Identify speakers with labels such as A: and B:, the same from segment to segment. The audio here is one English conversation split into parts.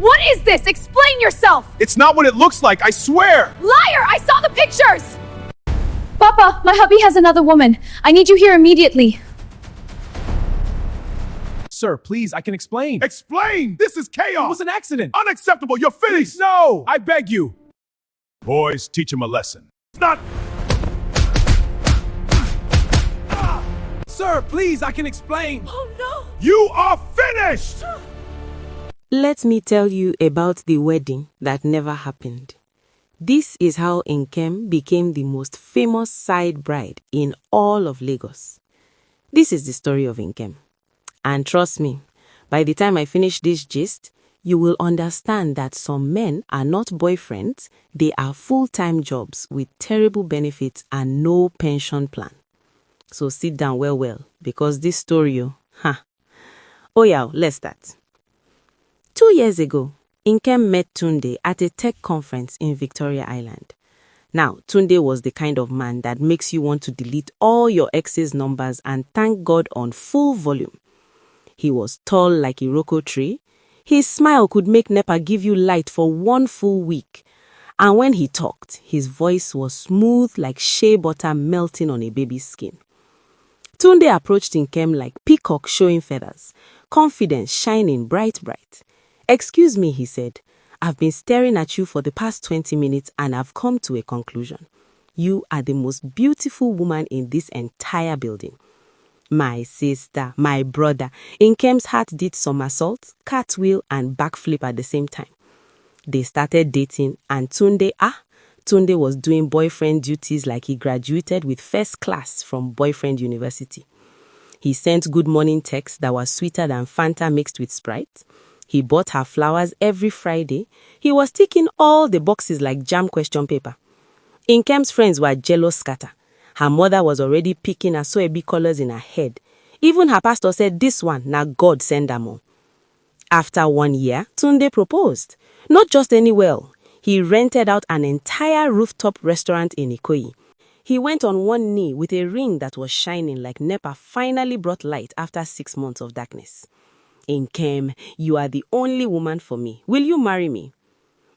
A: What is this? Explain yourself!
B: It's not what it looks like, I swear!
A: Liar! I saw the pictures! Papa, my hubby has another woman. I need you here immediately.
B: Sir, please, I can explain.
C: Explain! This is chaos!
B: It was an accident.
C: Unacceptable! You're finished!
B: No! I beg you.
C: Boys, teach him a lesson. It's not...
B: Sir, please, I can explain.
A: Oh no!
C: You are finished!
D: Let me tell you about the wedding that never happened. This is how Nkem became the most famous side bride in all of Lagos. This is the story of Nkem. And trust me, by the time I finish this gist, you will understand that some men are not boyfriends, they are full-time jobs with terrible benefits and no pension plan. So sit down well, because this story, Oh yeah, let's start. 2 years ago, Nkem met Tunde at a tech conference in Victoria Island. Now, Tunde was the kind of man that makes you want to delete all your ex's numbers and thank God on full volume. He was tall like a Iroko tree. His smile could make NEPA give you light for 1 full week. And when he talked, his voice was smooth like shea butter melting on a baby's skin. Tunde approached Nkem like peacock showing feathers, confidence shining bright. "Excuse me," he said. "I've been staring at you for the past 20 minutes and I've come to a conclusion. You are the most beautiful woman in this entire building." My sister, my brother, Nkem's heart did somersault, cartwheel and backflip at the same time. They started dating and Tunde was doing boyfriend duties like he graduated with first class from Boyfriend University. He sent good morning texts that were sweeter than Fanta mixed with Sprite. He bought her flowers every Friday. He was ticking all the boxes like jam question paper. Nkem's friends were jealous scatter. Her mother was already picking her soybean colors in her head. Even her pastor said this one, now God send her more. After 1 year, Tunde proposed. Not just any well. He rented out an entire rooftop restaurant in Ikoyi. He went on one knee with a ring that was shining like NEPA finally brought light after 6 months of darkness. "Nkem, you are the only woman for me. Will you marry me?"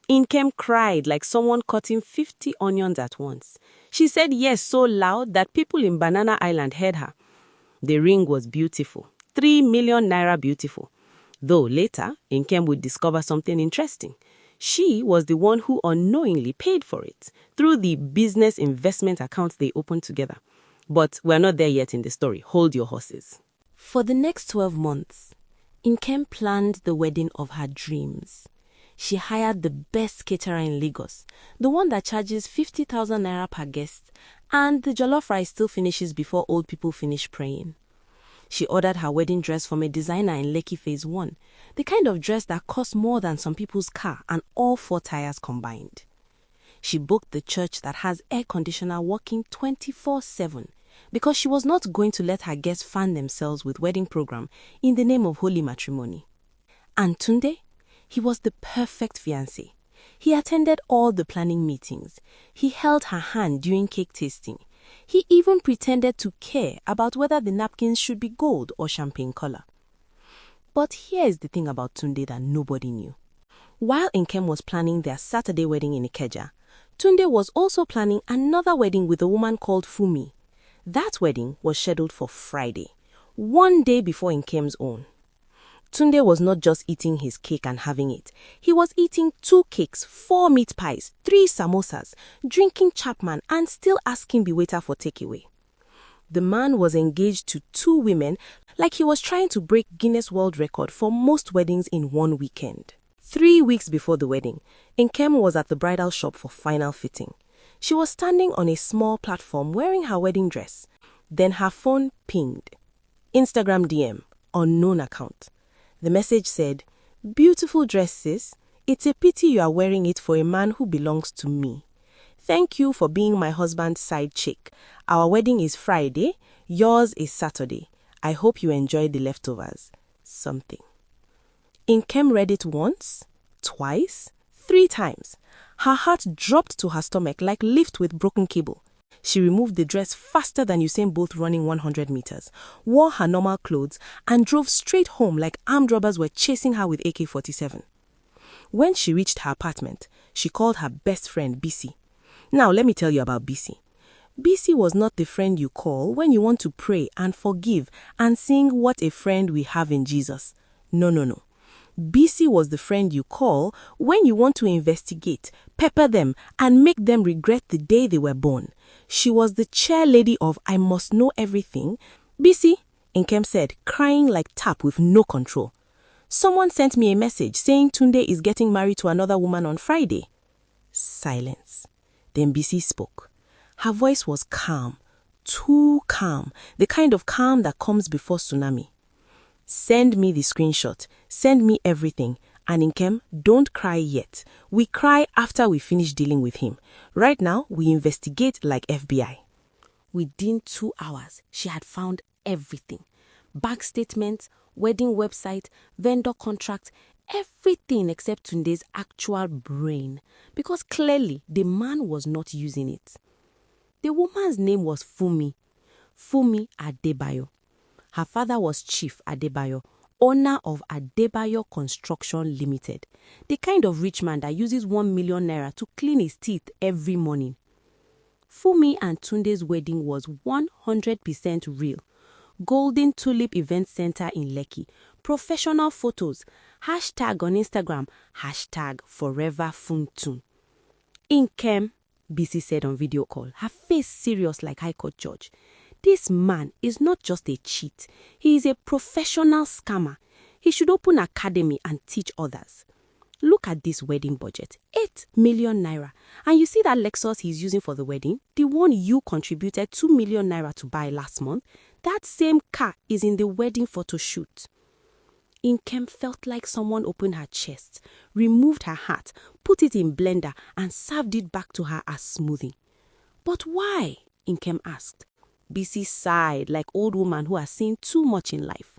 D: Nkem cried like someone cutting 50 onions at once. She said yes so loud that people in Banana Island heard her. The ring was beautiful, 3 million naira beautiful. Though later, Nkem would discover something interesting. She was the one who unknowingly paid for it through the business investment account they opened together. But we're not there yet in the story. Hold your horses. For the next 12 months, Nkem planned the wedding of her dreams. She hired the best caterer in Lagos, the one that charges 50,000 naira per guest, and the jollof rice still finishes before old people finish praying. She ordered her wedding dress from a designer in Lekki Phase 1, the kind of dress that costs more than some people's car and all 4 tires combined. She booked the church that has air conditioner working 24/7 because she was not going to let her guests fan themselves with wedding program in the name of holy matrimony. And Tunde? He was the perfect fiancé. He attended all the planning meetings. He held her hand during cake tasting. He even pretended to care about whether the napkins should be gold or champagne color. But here is the thing about Tunde that nobody knew. While Nkem was planning their Saturday wedding in Ikeja, Tunde was also planning another wedding with a woman called Fumi. That wedding was scheduled for Friday, 1 day before Nkem's own. Tunde was not just eating his cake and having it. He was eating 2 cakes, 4 meat pies, 3 samosas, drinking Chapman and still asking the waiter for takeaway. The man was engaged to 2 women like he was trying to break Guinness World Record for most weddings in 1 weekend. 3 weeks before the wedding, Nkem was at the bridal shop for final fitting. She was standing on a small platform wearing her wedding dress. Then her phone pinged. Instagram DM, unknown account. The message said, "Beautiful dress, sis. It's a pity you are wearing it for a man who belongs to me. Thank you for being my husband's side chick. Our wedding is Friday. Yours is Saturday. I hope you enjoy the leftovers." Something. Nkem read it once, twice, 3 times. Her heart dropped to her stomach like lift with broken cable. She removed the dress faster than Usain Bolt running 100 meters, wore her normal clothes, and drove straight home like armed robbers were chasing her with AK-47. When she reached her apartment, she called her best friend BC. Now, let me tell you about BC. BC was not the friend you call when you want to pray and forgive and sing "What a Friend We Have in Jesus." No, no, no. BC was the friend you call when you want to investigate, pepper them, and make them regret the day they were born. She was the chairlady of "I must know everything." BC, Nkem said, crying like tap with no control. Someone sent me a message saying Tunde is getting married to another woman on Friday. Silence. Then BC spoke. Her voice was calm, too calm, the kind of calm that comes before tsunami. Send me the screenshot, send me everything, and Nkem, don't cry yet. We cry after we finish dealing with him. Right now, we investigate like FBI. Within 2 hours, she had found everything. Bank statements, wedding website, vendor contract, everything except Tunde's actual brain. Because clearly, the man was not using it. The woman's name was Fumi Adebayo. Her father was Chief Adebayo, owner of Adebayo Construction Limited, the kind of rich man that uses 1 million naira to clean his teeth every morning. Fumi and Tunde's wedding was 100% real. Golden Tulip Event Center in Lekki, professional photos, hashtag on Instagram, hashtag forever Funtun. Nkem, BC said on video call, her face serious like High Court judge. This man is not just a cheat. He is a professional scammer. He should open an academy and teach others. Look at this wedding budget, 8 million naira. And you see that Lexus he's using for the wedding, the one you contributed 2 million naira to buy last month, that same car is in the wedding photo shoot. Nkem felt like someone opened her chest, removed her heart, put it in blender and served it back to her as smoothie. But why? Nkem asked. BC sighed like old woman who has seen too much in life.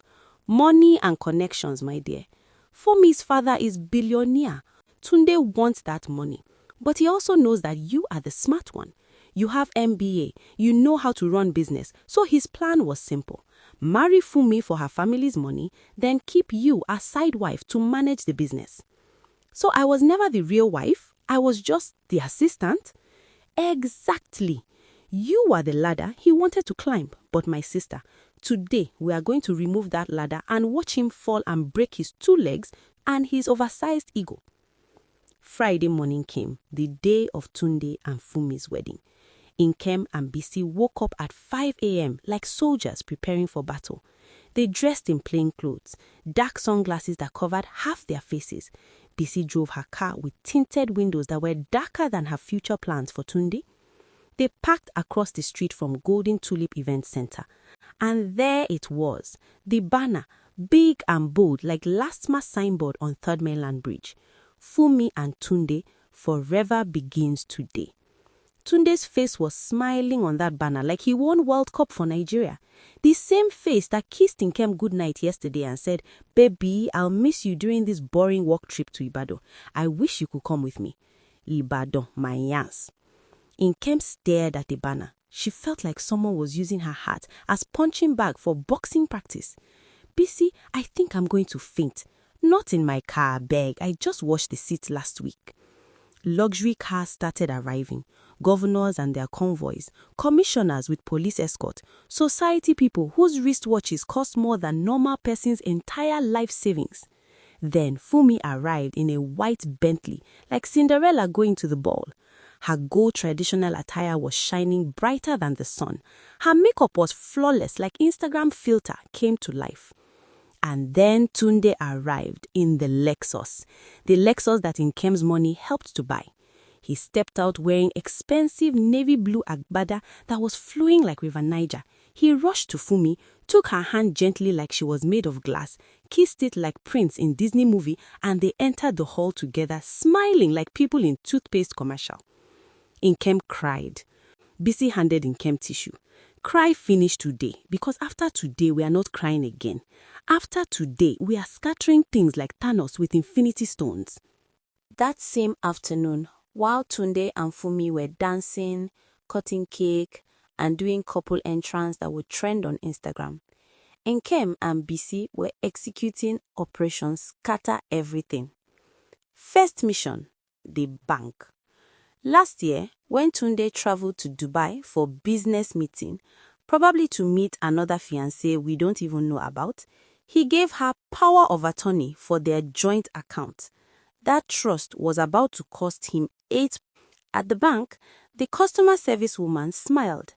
D: Money and connections, my dear. Fumi's father is billionaire. Tunde wants that money. But he also knows that you are the smart one. You have MBA. You know how to run business. So his plan was simple. Marry Fumi for her family's money, then keep you as side wife to manage the business. So I was never the real wife. I was just the assistant. Exactly. You are the ladder he wanted to climb. But my sister, today we are going to remove that ladder and watch him fall and break his 2 legs and his oversized ego. Friday morning came, the day of Tunde and Fumi's wedding. Nkem and BC woke up at 5 a.m. like soldiers preparing for battle. They dressed in plain clothes, dark sunglasses that covered half their faces. BC drove her car with tinted windows that were darker than her future plans for Tunde. They parked across the street from Golden Tulip Event Center. And there it was, the banner, big and bold like last month's signboard on 3rd Mainland Bridge. Fumi and Tunde, forever begins today. Tunde's face was smiling on that banner like he won World Cup for Nigeria. The same face that kissed Nkem goodnight yesterday and said, "Baby, I'll miss you during this boring work trip to Ibadan. I wish you could come with me." Ibadan, my yans. Nkem stared at the banner. She felt like someone was using her heart as punching bag for boxing practice. "BC, I think I'm going to faint. Not in my car, beg. I just washed the seat last week." Luxury cars started arriving. Governors and their convoys, commissioners with police escort, society people whose wristwatches cost more than normal person's entire life savings. Then Fumi arrived in a white Bentley, like Cinderella going to the ball. Her gold traditional attire was shining brighter than the sun. Her makeup was flawless, like Instagram filter came to life. And then Tunde arrived in the Lexus that Nkem's money helped to buy. He stepped out wearing expensive navy blue agbada that was flowing like River Niger. He rushed to Fumi, took her hand gently like she was made of glass, kissed it like Prince in Disney movie, and they entered the hall together, smiling like people in toothpaste commercial. Nkem cried. BC handed Nkem tissue. Cry finished today, because after today we are not crying again. After today we are scattering things like Thanos with infinity stones. That same afternoon, while Tunde and Fumi were dancing, cutting cake, and doing couple entrance that would trend on Instagram, Nkem and BC were executing Operation Scatter Everything. First mission, the bank. Last year, when Tunde traveled to Dubai for business meeting, probably to meet another fiancé we don't even know about, he gave her power of attorney for their joint account. That trust was about to cost him 8. At the bank, the customer service woman smiled.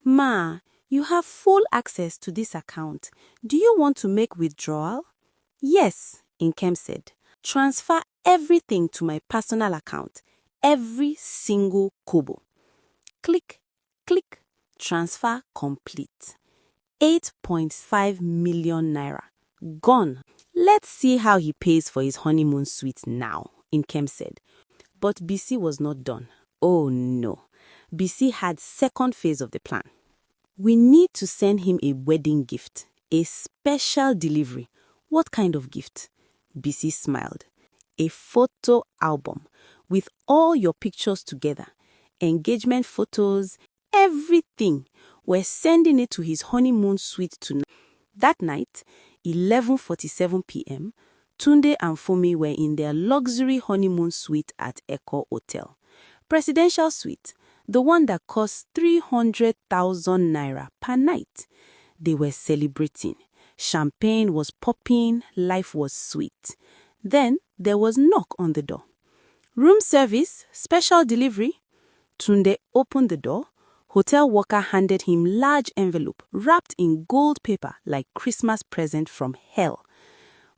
D: "Ma, you have full access to this account. Do you want to make withdrawal?" "Yes," Nkem said. "Transfer everything to my personal account. Every single kobo." Click, click, transfer complete. 8.5 million naira. Gone. "Let's see how he pays for his honeymoon suite now," Nkem said. But BC was not done. Oh no. BC had second phase of the plan. "We need to send him a wedding gift. A special delivery." "What kind of gift?" BC smiled. "A photo album with all your pictures together. Engagement photos, everything. We're sending it to his honeymoon suite tonight." That night, 11:47 p.m., Tunde and Fumi were in their luxury honeymoon suite at Echo Hotel. Presidential suite, the one that cost 300,000 naira per night. They were celebrating. Champagne was popping, life was sweet. Then there was knock on the door. "Room service, special delivery." Tunde opened the door. Hotel worker handed him large envelope wrapped in gold paper like Christmas present from hell.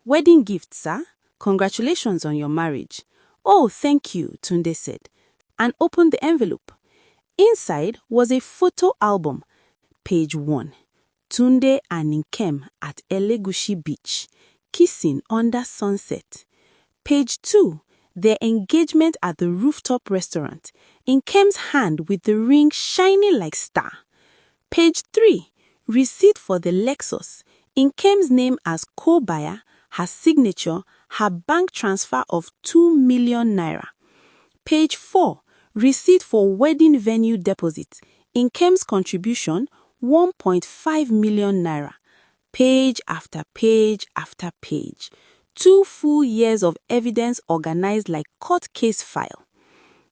D: "Wedding gift, sir. Congratulations on your marriage." "Oh, thank you," Tunde said, and opened the envelope. Inside was a photo album. Page 1. Tunde and Nkem at Elegushi Beach, kissing under sunset. Page 2. Their engagement at the rooftop restaurant, Nkem's hand with the ring shining like star. Page 3. Receipt for the Lexus, Nkem's name as co-buyer, her signature, her bank transfer of 2 million naira. Page 4. Receipt for wedding venue deposit, Nkem's contribution, 1.5 million naira. Page after page after page. 2 full years of evidence organized like court case file.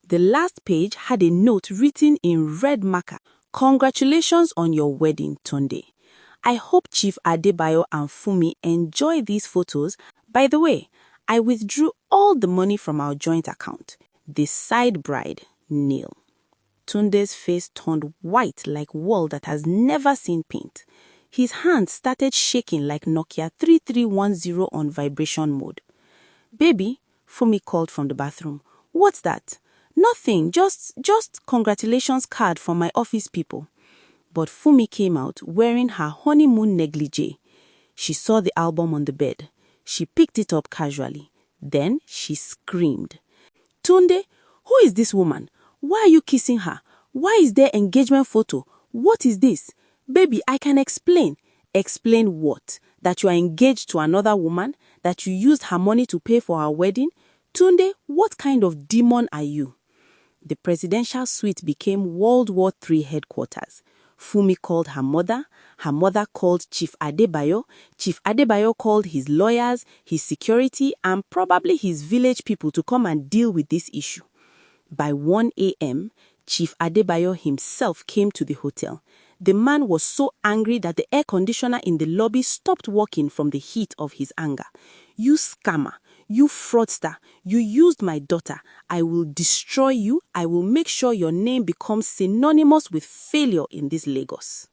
D: The last page had a note written in red marker. "Congratulations on your wedding, Tunde. I hope Chief Adebayo and Fumi enjoy these photos. By the way, I withdrew all the money from our joint account. The side bride, Neil." Tunde's face turned white like wall that has never seen paint. His hand started shaking like Nokia 3310 on vibration mode. "Baby," Fumi called from the bathroom. "What's that?" "Nothing, just congratulations card from my office people." But Fumi came out wearing her honeymoon negligee. She saw the album on the bed. She picked it up casually. Then she screamed. "Tunde, who is this woman? Why are you kissing her? Why is there engagement photo? What is this? Baby, I can explain." "Explain what? That you are engaged to another woman? That you used her money to pay for her wedding? Tunde, what kind of demon are you?" The presidential suite became World War III headquarters. Fumi called her mother called Chief Adebayo called his lawyers, his security, and probably his village people to come and deal with this issue. By 1 a.m., Chief Adebayo himself came to the hotel. The man was so angry that the air conditioner in the lobby stopped working from the heat of his anger. "You scammer, you fraudster, you used my daughter. I will destroy you. I will make sure your name becomes synonymous with failure in this Lagos."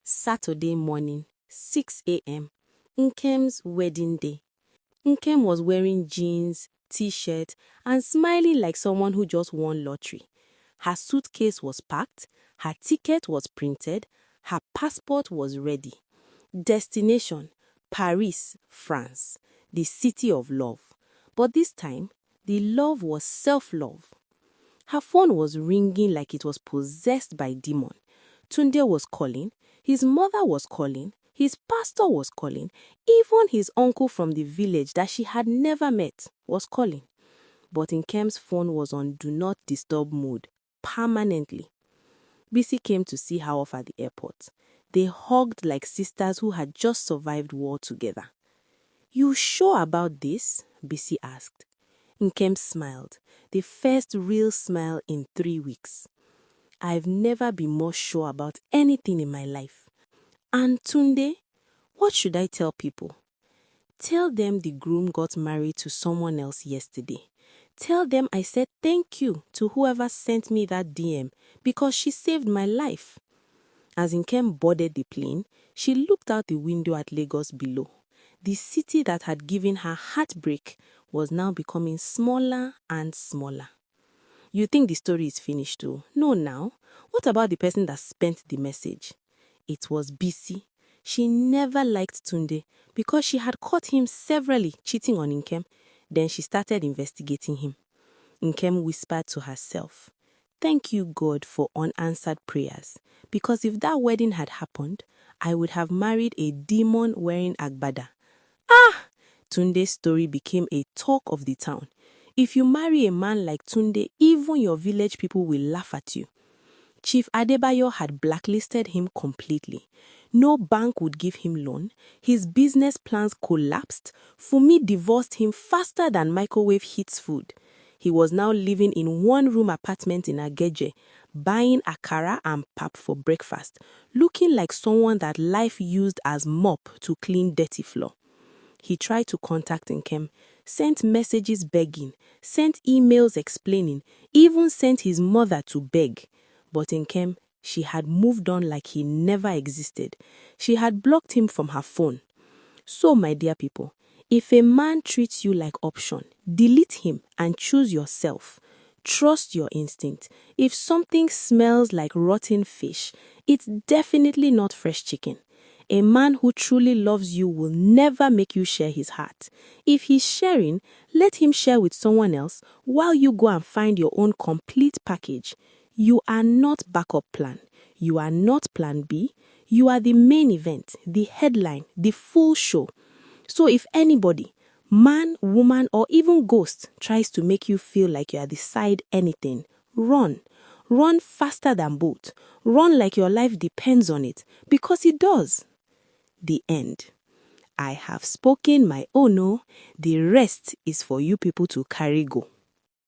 D: Saturday morning, 6 a.m., Nkem's wedding day. Nkem was wearing jeans, t-shirt, and smiling like someone who just won lottery. Her suitcase was packed, her ticket was printed, her passport was ready. Destination, Paris, France, the city of love. But this time, the love was self-love. Her phone was ringing like it was possessed by demon. Tunde was calling, his mother was calling, his pastor was calling, even his uncle from the village that she had never met was calling. But Nkem's phone was on do not disturb mode, permanently. Bisi came to see her off at the airport. They hugged like sisters who had just survived war together. "You sure about this?" Bisi asked. Nkem smiled, the first real smile in 3 weeks. I've never been more sure about anything in my life. And Tunde, what should I tell people? Tell them the groom got married to someone else yesterday. Tell them I said thank you to whoever sent me that DM because she saved my life. As Nkem boarded the plane, she looked out the window at Lagos below. The city that had given her heartbreak was now becoming smaller and smaller. You think the story is finished too? No now. What about the person that spent the message? It was BC. She never liked Tunde because she had caught him severally cheating on Nkem. Then she started investigating him. Nkem whispered to herself, "Thank you, God, for unanswered prayers. Because if that wedding had happened, I would have married a demon wearing agbada." Tunde's story became a talk of the town. If you marry a man like Tunde, even your village people will laugh at you. Chief Adebayo had blacklisted him completely. No bank would give him loan. His business plans collapsed. Fumi divorced him faster than microwave heats food. He was now living in one-room apartment in Ageje, buying akara and pap for breakfast, looking like someone that life used as mop to clean dirty floor. He tried to contact Nkem, sent messages begging, sent emails explaining, even sent his mother to beg. But Nkem, she had moved on like he never existed. She had blocked him from her phone. So, my dear people, if a man treats you like option, delete him and choose yourself. Trust your instinct. If something smells like rotten fish, it's definitely not fresh chicken. A man who truly loves you will never make you share his heart. If he's sharing, let him share with someone else while you go and find your own complete package. You are not backup plan. You are not plan B. You are the main event, the headline, the full show. So if anybody, man, woman, or even ghost tries to make you feel like you are the side anything, run. Run faster than both. Run like your life depends on it, because it does. The end. I have spoken my own. The rest is for you people to carry go.